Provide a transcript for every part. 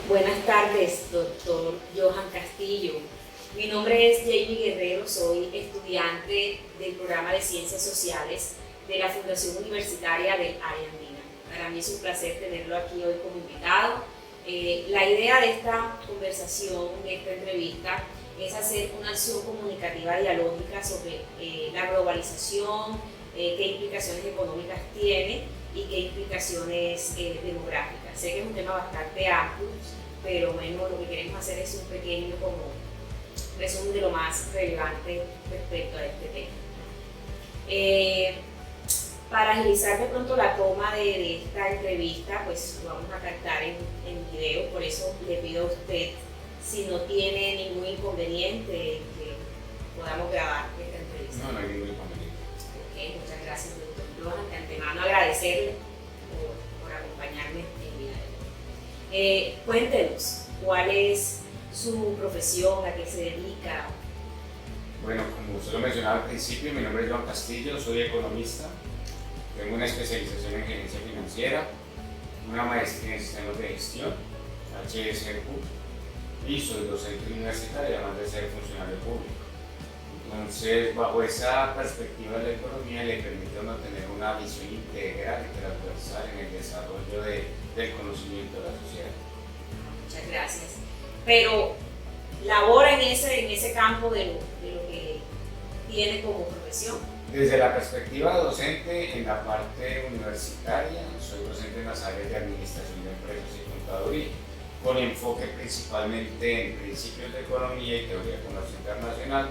Buenas tardes, doctor Johan Castillo. Mi nombre es Jamie Guerrero, soy estudiante del programa de Ciencias Sociales de la Fundación Universitaria del Área Andina. Para mí es un placer tenerlo aquí hoy como invitado. La idea de esta conversación, de esta entrevista, es hacer una acción comunicativa dialógica sobre la globalización, qué implicaciones económicas tiene y qué implicaciones demográficas. Sé que es un tema bastante amplio, pero bueno, lo que queremos hacer es un pequeño resumen de lo más relevante respecto a este tema. Para agilizar de pronto la toma de esta entrevista, pues lo vamos a captar en video, por eso le pido a usted, si no tiene ningún inconveniente, que podamos grabar esta entrevista. No hay ningún inconveniente. Ok, muchas gracias, doctor Johan. De antemano agradecerle por acompañarme en video. Cuéntenos, ¿cuál es su profesión, a qué se dedica? Bueno, como usted lo mencionaba al principio, mi nombre es Johan Castillo, soy economista, tengo una especialización en gerencia financiera, una maestría en sistemas de gestión, HSQ, y soy docente universitario, además de ser funcionario público. Entonces, bajo esa perspectiva de la economía, le permite a uno tener una visión integral y transversal en el desarrollo del conocimiento de la sociedad. Muchas gracias. Pero labora en ese campo de lo que tiene como profesión. Desde la perspectiva docente, en la parte universitaria, soy docente en las áreas de administración de empresas y contaduría, con enfoque principalmente en principios de economía y teoría de comercio internacional,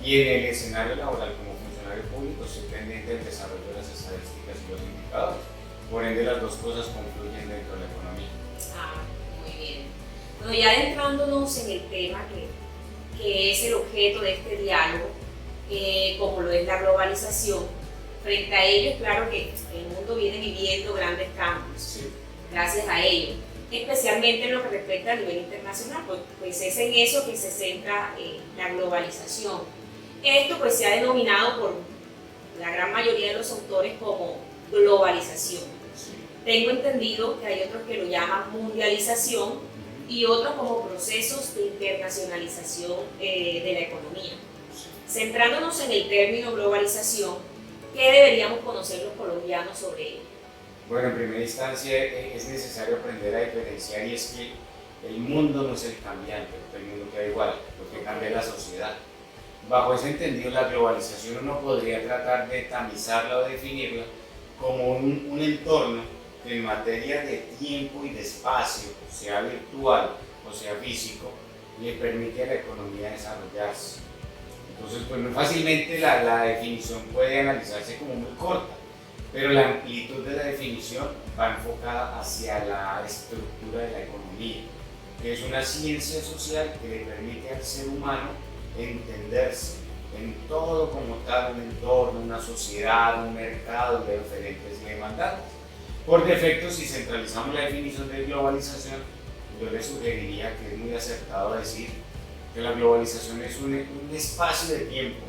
y en el escenario laboral como funcionario público estoy pendiente del desarrollo de las estadísticas y los indicadores. Por ende, las dos cosas confluyen dentro de la economía. Muy bien. Bueno, ya adentrándonos en el tema que es el objeto de este diálogo, como lo es la globalización, frente a ello, claro que el mundo viene viviendo grandes cambios, Sí. gracias a ello, especialmente en lo que respecta a nivel internacional, pues es en eso que se centra la globalización. Esto pues se ha denominado por la gran mayoría de los autores como globalización. Sí. Tengo entendido que hay otros que lo llaman mundialización y otros como procesos de internacionalización de la economía. Centrándonos en el término globalización, ¿qué deberíamos conocer los colombianos sobre ello? Bueno, en primera instancia es necesario aprender a diferenciar, y es que el mundo no es el cambiante, el mundo queda igual, lo que cambia es la sociedad. Bajo ese entendido, la globalización uno podría tratar de tamizarla o definirla como un entorno que en materia de tiempo y de espacio, sea virtual o sea físico, le permite a la economía desarrollarse. Entonces, pues muy fácilmente la definición puede analizarse como muy corta, pero la amplitud de la definición va enfocada hacia la estructura de la economía, que es una ciencia social que le permite al ser humano entenderse en todo como tal, un entorno, una sociedad, un mercado de diferentes demandantes. Por defecto, si centralizamos la definición de globalización, yo le sugeriría que es muy acertado decir que la globalización es un espacio de tiempo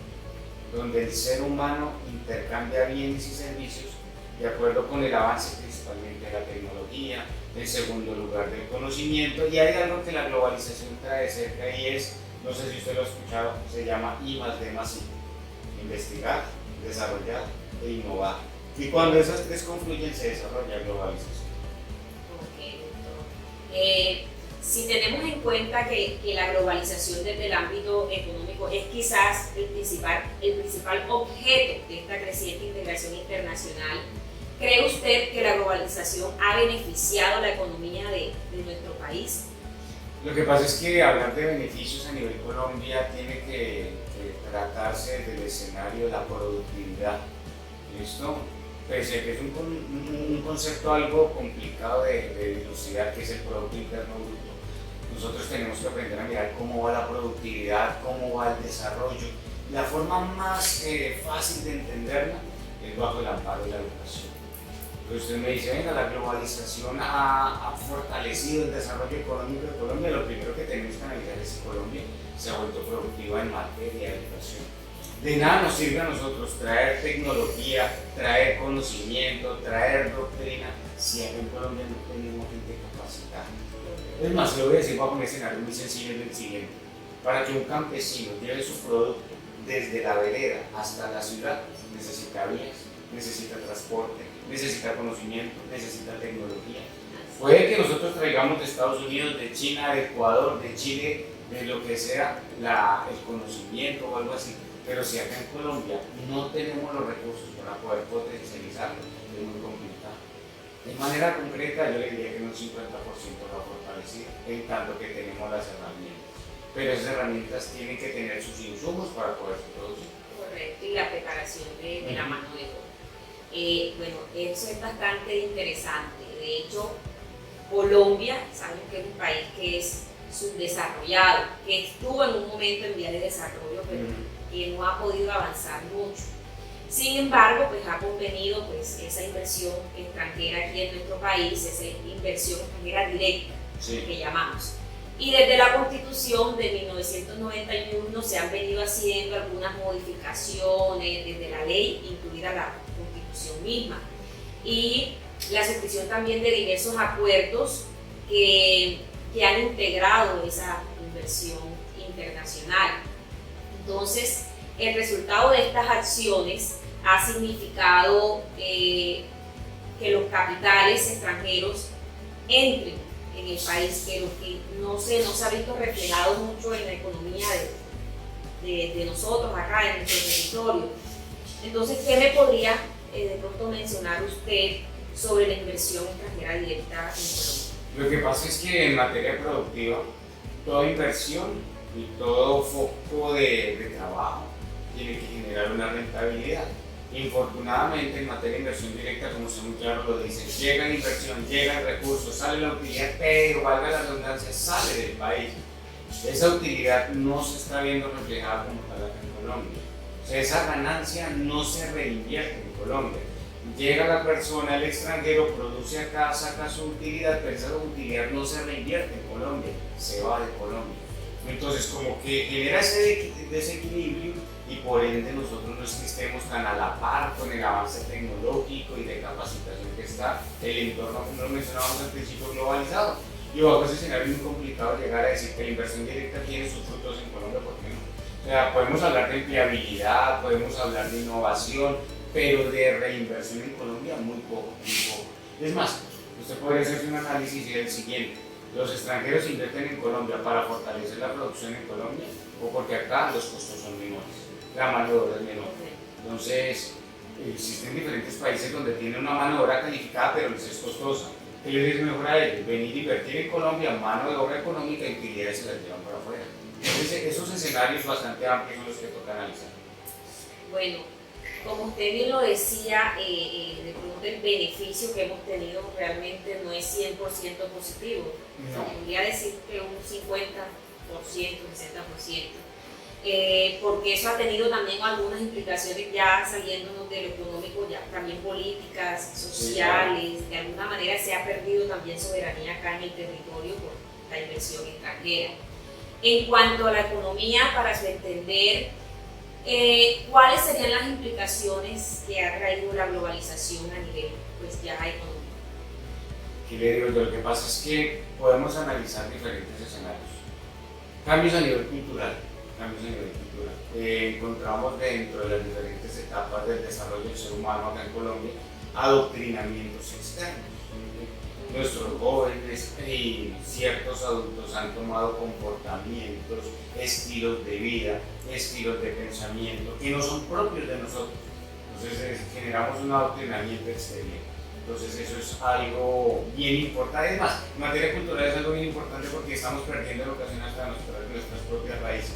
donde el ser humano intercambia bienes y servicios de acuerdo con el avance principalmente de la tecnología, en segundo lugar del conocimiento, y hay algo que la globalización trae cerca y es, no sé si usted lo ha escuchado, se llama I+D+I, investigar, desarrollar e innovar. Y cuando esas tres confluyen se desarrolla globalización. Ok, doctor. Si tenemos en cuenta que la globalización desde el ámbito económico es quizás el principal objeto de esta creciente integración internacional, ¿cree usted que la globalización ha beneficiado a la economía de nuestro país? Lo que pasa es que hablar de beneficios a nivel Colombia tiene que tratarse desde el escenario de la productividad. ¿Listo? Pese a que es un concepto algo complicado de dilucidar, que es el Producto Interno Bruto, nosotros tenemos que aprender a mirar cómo va la productividad, cómo va el desarrollo. La forma más fácil de entenderla es bajo el amparo de la educación. Entonces usted me dice, venga, la globalización ha fortalecido el desarrollo económico de Colombia. Lo primero que tenemos que analizar es si Colombia se ha vuelto productiva en materia de educación. De nada nos sirve a nosotros traer tecnología, traer conocimiento, traer doctrina, si aquí en Colombia no tenemos gente capacitada. Es más, se lo voy a decir bajo un escenario muy sencillo del siguiente. Para que un campesino lleve su producto desde la vereda hasta la ciudad, necesita vías, necesita transporte, necesita conocimiento, necesita tecnología. Puede que nosotros traigamos de Estados Unidos, de China, de Ecuador, de Chile, de lo que sea, el conocimiento o algo así, pero si acá en Colombia no tenemos los recursos para poder potencializarlo, es muy complicado. De manera concreta, yo le diría que un 50% lo ha fortalecido, en tanto que tenemos las herramientas. Pero esas herramientas tienen que tener sus insumos para poder producir. Correcto, y la preparación de la mano de obra. Bueno, eso es bastante interesante. De hecho, Colombia, sabemos que es un país que es subdesarrollado, que estuvo en un momento en vía de desarrollo, pero que no ha podido avanzar mucho. Sin embargo, pues ha convenido pues, esa inversión extranjera aquí en nuestro país, esa inversión extranjera directa, que llamamos. Y desde la Constitución de 1991 se han venido haciendo algunas modificaciones desde la ley, incluida la Constitución misma, y la suscripción también de diversos acuerdos que han integrado esa inversión internacional. Entonces, el resultado de estas acciones ha significado que los capitales extranjeros entren en el país, pero que no se ha visto reflejado mucho en la economía de nosotros acá en nuestro territorio. Entonces, ¿qué me podría de pronto mencionar usted sobre la inversión extranjera directa en Colombia? Lo que pasa es que en materia productiva, toda inversión y todo foco de trabajo tiene que generar una rentabilidad. Infortunadamente, en materia de inversión directa, como usted muy claro lo dice, llega la inversión, llega el recurso, sale la utilidad, pero valga la redundancia, sale del país. Esa utilidad no se está viendo reflejada como tal acá en Colombia. O sea, esa ganancia no se reinvierte en Colombia. Llega la persona, el extranjero, produce acá, saca su utilidad, pero esa utilidad no se reinvierte en Colombia, se va de Colombia. Entonces, como que genera ese desequilibrio y por ende nosotros no es que estemos tan a la par con el avance tecnológico y de capacitación que está el entorno, como lo mencionábamos al principio, globalizado. Y bajo ese escenario es muy complicado llegar a decir que la inversión directa tiene sus frutos en Colombia, ¿por qué no? O sea, podemos hablar de empleabilidad, podemos hablar de innovación, pero de reinversión en Colombia muy poco, muy poco. Es más, usted podría hacerse un análisis y el siguiente: los extranjeros invierten en Colombia para fortalecer la producción en Colombia o porque acá los costos son menores, la mano de obra es menor. Entonces, existen diferentes países donde tienen una mano de obra calificada pero les es costosa. ¿Qué les es mejor a ellos? Venir a invertir en Colombia, mano de obra económica y utilidades se las llevan para afuera. Entonces, esos escenarios bastante amplios son los que toca analizar. Bueno, como usted bien lo decía, de pronto el beneficio que hemos tenido realmente no es 100% positivo. No. Podría decir que un 50%, 60%. Porque eso ha tenido también algunas implicaciones ya saliéndonos de lo económico, ya también políticas, sociales. Sí, claro. De alguna manera se ha perdido también soberanía acá en el territorio por la inversión extranjera. En cuanto a la economía, para su entender, ¿cuáles serían las implicaciones que ha traído la globalización a nivel pues, ya económico? ¿Qué le digo? Lo que pasa es que podemos analizar diferentes escenarios. Cambios a nivel cultural. Encontramos dentro de las diferentes etapas del desarrollo del ser humano acá en Colombia adoctrinamientos externos. Nuestros jóvenes y ciertos adultos han tomado comportamientos, estilos de vida, estilos de pensamiento que no son propios de nosotros. Entonces generamos un adoctrinamiento exterior. Entonces eso es algo bien importante. Además, en materia cultural es algo bien importante porque estamos perdiendo en ocasiones hasta nuestras propias raíces.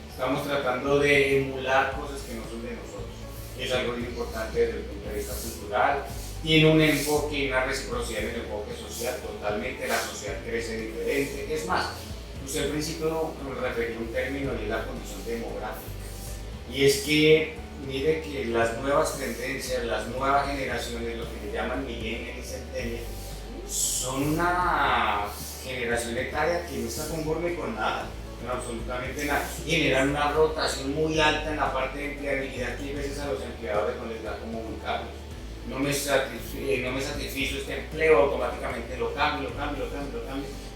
Estamos tratando de emular cosas que no son de nosotros. Es algo bien importante desde el punto de vista cultural. Tiene un enfoque y una reciprocidad en el enfoque social, totalmente. La sociedad crece diferente. Es más, usted al principio nos refirió a un término y es la condición demográfica. Y es que, mire que las nuevas tendencias, las nuevas generaciones, lo que le llaman millennials y centennials, son una generación etaria que no está conforme con nada. No, absolutamente nada. Generan una rotación muy alta en la parte de empleabilidad que a veces a los empleadores no les da como ubicarlos. No me satisfizo este empleo, automáticamente lo cambio.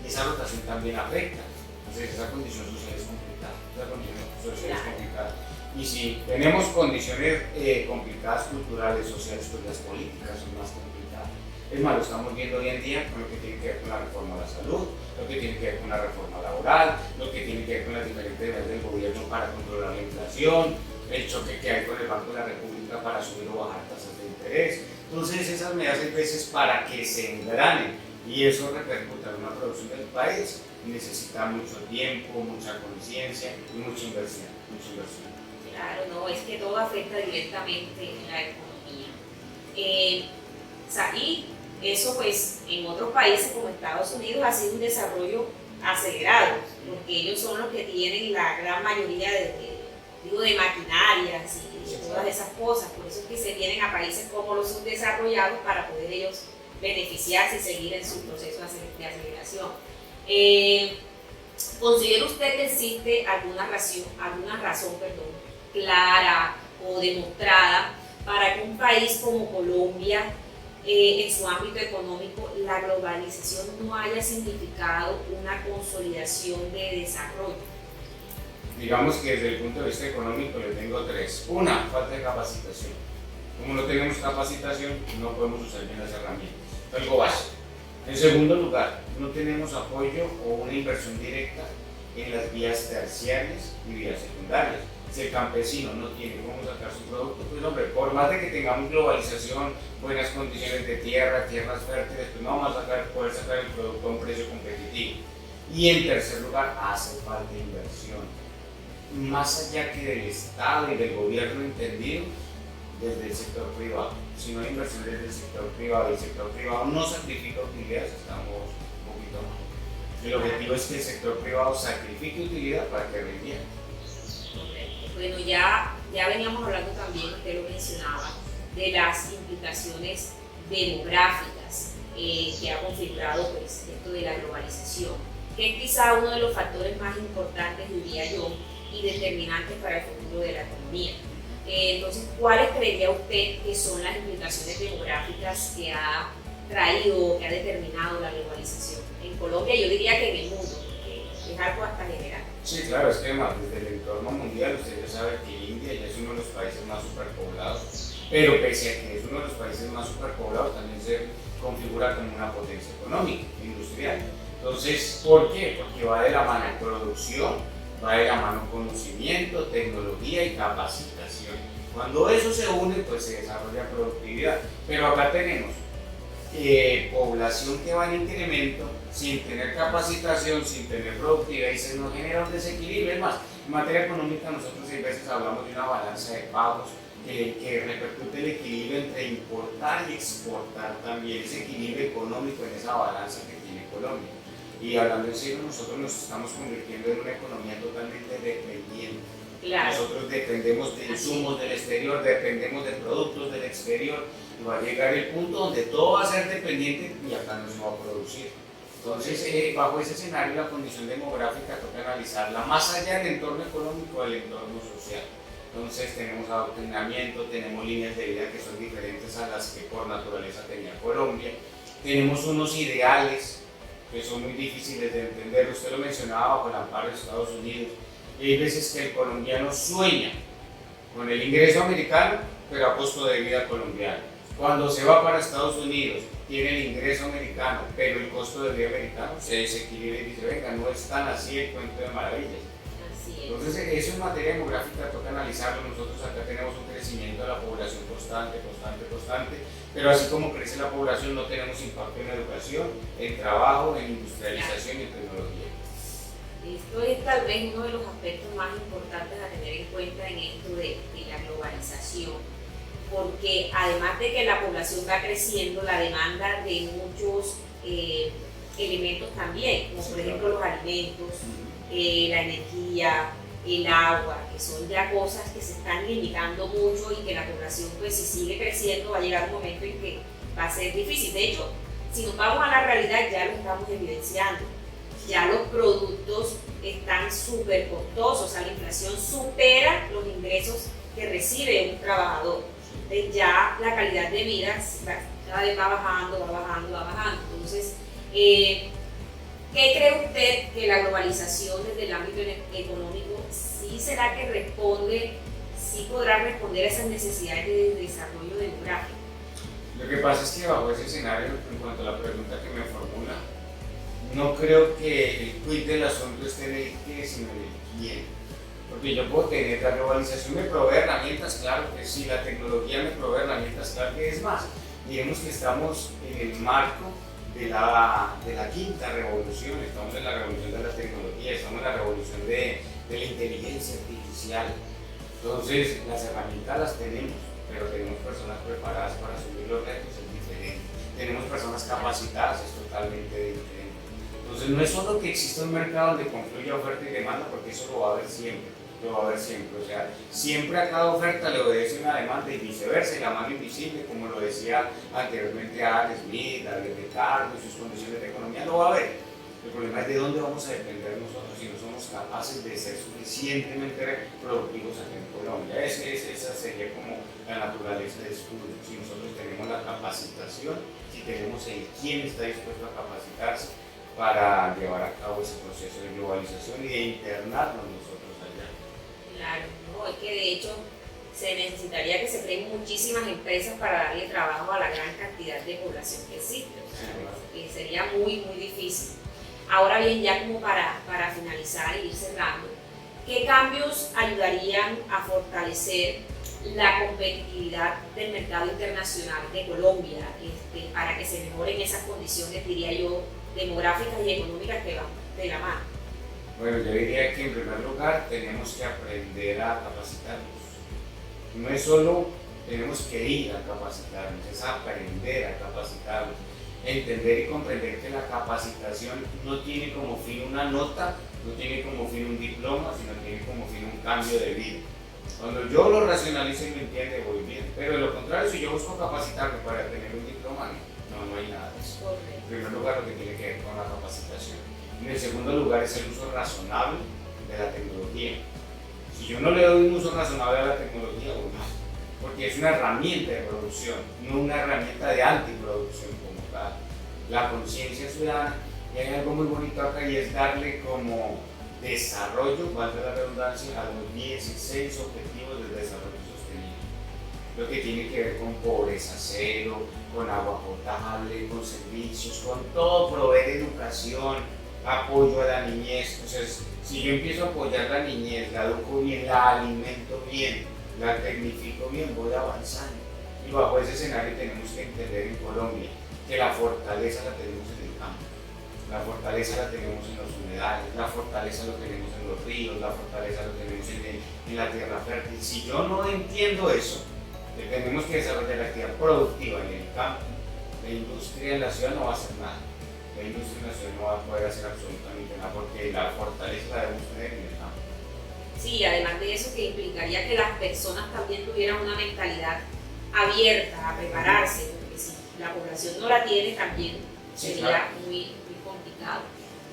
Y esa rotación también afecta. Entonces esa condición social es complicada. Esa condición social es complicada. Y si tenemos condiciones complicadas culturales, sociales, pues las políticas son más complicadas. Es más, lo estamos viendo hoy en día con lo que tiene que ver con la reforma de la salud, lo que tiene que ver con la reforma laboral, lo que tiene que ver con las diferentes medidas del gobierno para controlar la inflación, el choque que hay con el Banco de la República para subir o bajar tasas de interés. Entonces esas medidas hay veces para que se engranen y eso repercuta en una producción del país necesita mucho tiempo, mucha conciencia y mucha inversión. Claro, no, es que todo afecta directamente en la economía. Y eso pues en otros países como Estados Unidos ha sido un desarrollo acelerado, porque ellos son los que tienen la gran mayoría de maquinarias y de todas esas cosas, por eso es que se vienen a países como los subdesarrollados para poder ellos beneficiarse y seguir en su proceso de aceleración. ¿Considera usted que existe alguna razón clara o demostrada para que un país como Colombia, en su ámbito económico, la globalización no haya significado una consolidación de desarrollo? Digamos que desde el punto de vista económico le tengo tres. Una, falta de capacitación. Como no tenemos capacitación, no podemos usar bien las herramientas. Algo básico. En segundo lugar, no tenemos apoyo o una inversión directa en las vías terciarias y vías secundarias. Si el campesino no tiene cómo sacar su producto, pues hombre, por más de que tengamos globalización, buenas condiciones de tierra, tierras fértiles, pues no vamos a poder sacar el producto a un precio competitivo. Y en tercer lugar, hace falta inversión. Más allá que del Estado y del gobierno entendido, desde el sector privado. Si no hay inversión desde el sector privado y el sector privado no sacrifica utilidades, estamos un poquito mal. El objetivo es que el sector privado sacrifique utilidad para que reinvierta. Bueno, ya veníamos hablando también, usted lo mencionaba, de las implicaciones demográficas que ha configurado pues, esto de la globalización, que es quizá uno de los factores más importantes, diría yo, y determinantes para el futuro de la economía. Entonces, ¿cuáles creería usted que son las implicaciones demográficas que ha traído, que ha determinado la globalización? En Colombia yo diría que en el mundo, porque es algo hasta general. Sí, claro, es que además desde el entorno mundial usted ya sabe que India ya es uno de los países más superpoblados, pero pese a que es uno de los países más superpoblados también se configura como una potencia económica, industrial. Entonces, ¿por qué? Porque va de la mano producción, va de la mano conocimiento, tecnología y capacitación. Cuando eso se une, pues se desarrolla productividad. Pero acá tenemos población que va en incremento, sin tener capacitación, sin tener productividad y se nos genera un desequilibrio. Es más, en materia económica nosotros a veces hablamos de una balanza de pagos que repercute el equilibrio entre importar y exportar también, ese equilibrio económico en esa balanza que tiene Colombia. Y hablando en serio, nosotros nos estamos convirtiendo en una economía totalmente dependiente. Claro. Nosotros dependemos de insumos del exterior, dependemos de productos del exterior, y va a llegar el punto donde todo va a ser dependiente y acá no se va a producir. Entonces, bajo ese escenario, la condición demográfica toca analizarla más allá del entorno económico, del entorno social. Entonces, tenemos adoctrinamiento, tenemos líneas de vida que son diferentes a las que por naturaleza tenía Colombia, tenemos unos ideales que son muy difíciles de entender. Usted lo mencionaba bajo el amparo de Estados Unidos. Hay veces que el colombiano sueña con el ingreso americano, pero a costo de vida colombiano. Cuando se va para Estados Unidos, tiene el ingreso americano, pero el costo de vida americano se desequilibra y dice, venga, no es tan así el cuento de maravillas. Entonces, eso en materia demográfica toca analizarlo. Nosotros acá tenemos un crecimiento de la población constante, pero así como crece la población, no tenemos impacto en educación, en trabajo, en industrialización y en tecnología. Esto es tal vez uno de los aspectos más importantes a tener en cuenta en esto de la globalización, porque además de que la población va creciendo, la demanda de muchos elementos también, como por ejemplo los alimentos, la energía, el agua, que son ya cosas que se están limitando mucho y que la población, pues si sigue creciendo, va a llegar un momento en que va a ser difícil. De hecho, si nos vamos a la realidad, ya lo estamos evidenciando. Ya los productos están súper costosos, o sea, la inflación supera los ingresos que recibe un trabajador. Entonces ya la calidad de vida cada vez va bajando. Entonces, ¿Qué cree usted que la globalización desde el ámbito económico sí será que responde, sí podrá responder a esas necesidades de desarrollo demográfico? Lo que pasa es que bajo ese escenario, en cuanto a la pregunta que me formula, no creo que el quid del asunto esté en el qué, sino en el quién. Porque yo puedo tener, la globalización me provee herramientas, claro que sí, la tecnología me provee herramientas, claro que es más. Digamos que estamos en el marco de la quinta revolución, estamos en la revolución de la tecnología, estamos en la revolución de la inteligencia artificial. Entonces, las herramientas las tenemos, pero tenemos personas preparadas para asumir los retos, es diferente. Tenemos personas capacitadas, es totalmente diferente. Entonces, no es solo que exista un mercado donde confluya oferta y demanda, porque eso lo va a haber siempre. Lo va a haber siempre, o sea, siempre a cada oferta le obedece una demanda y viceversa, y la mano invisible, como lo decía anteriormente Adam Smith, David Ricardo y sus condiciones de economía, lo va a haber. El problema es de dónde vamos a depender nosotros si no somos capaces de ser suficientemente productivos aquí en Colombia. Esa sería como la naturaleza del estudio. Si nosotros tenemos la capacitación, si tenemos el quién está dispuesto a capacitarse para llevar a cabo ese proceso de globalización y de internarnos nosotros allá. Claro, no, es que de hecho se necesitaría que se creen muchísimas empresas para darle trabajo a la gran cantidad de población que existe, o sea, que sería muy difícil. Ahora bien, ya como para finalizar e ir cerrando, ¿qué cambios ayudarían a fortalecer la competitividad del mercado internacional de Colombia para que se mejoren esas condiciones, diría yo, demográficas y económicas que van de la mano? Bueno, yo diría que en primer lugar tenemos que aprender a capacitarnos. No es solo tenemos que ir a capacitarnos, es aprender a capacitarnos, entender y comprender que la capacitación no tiene como fin una nota, no tiene como fin un diploma, sino tiene como fin un cambio de vida. Cuando yo lo racionalizo y lo entiendo, voy bien, pero de lo contrario, si yo busco capacitarme para tener un diploma, no hay nada de eso. En primer lugar, lo que tiene que ver con la capacitación. En el segundo lugar es el uso razonable de la tecnología. Si yo no le doy un uso razonable a la tecnología, bueno, porque es una herramienta de producción, no una herramienta de antiproducción como tal. La conciencia ciudadana, y hay algo muy bonito acá y es darle como desarrollo, valga la redundancia, a los 16 objetivos del desarrollo sostenible. Lo que tiene que ver con pobreza cero, con agua potable, con servicios, con todo, proveer educación, apoyo a la niñez. Entonces, si yo empiezo a apoyar la niñez, la educo bien, la alimento bien, la tecnifico bien, voy avanzando. Y bajo ese escenario tenemos que entender en Colombia que la fortaleza la tenemos en el campo, la fortaleza la tenemos en los humedales, la fortaleza lo tenemos en los ríos, la fortaleza lo tenemos en la tierra fértil. Si yo no entiendo eso, que tenemos que desarrollar la actividad productiva en el campo, la industria en la ciudad no va a hacer nada. La industria en la ciudad no va a poder hacer absolutamente nada porque la fortaleza la debemos tener en el campo. Sí, además de eso que implicaría que las personas también tuvieran una mentalidad abierta a prepararse, porque si la población no la tiene también sería muy complicado.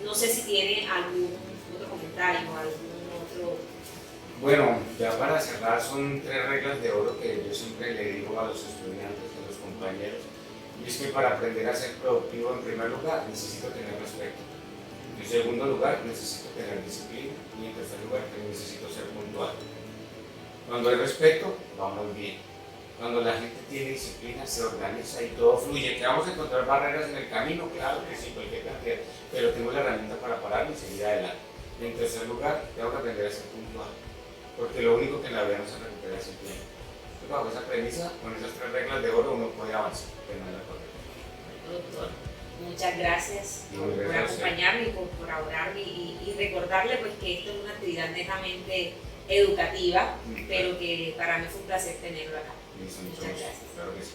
No sé si tiene algún otro comentario, algún otro... Bueno, ya para cerrar son 3 reglas de oro que yo siempre le digo a los estudiantes, a los compañeros, y es que para aprender a ser productivo en primer lugar necesito tener respeto. En segundo lugar, necesito tener disciplina y en tercer lugar, necesito ser puntual. Cuando hay respeto, vamos bien. Cuando la gente tiene disciplina, se organiza y todo fluye. ¿Que vamos a encontrar barreras en el camino? Claro que sí, cualquier cantidad, pero tengo la herramienta para pararme y seguir adelante. Y en tercer lugar, tengo que aprender a ser puntual, porque lo único que en la vida no se recupera es el tiempo. Entonces, bajo esa premisa, con esas 3 reglas de oro, uno puede avanzar, pero no es la correcta. Doctor, muchas gracias por acompañarme y por colaborarme y recordarle pues que esto es una actividad netamente educativa, pero que para mí fue un placer tenerlo acá. Muchas gracias. Claro que sí.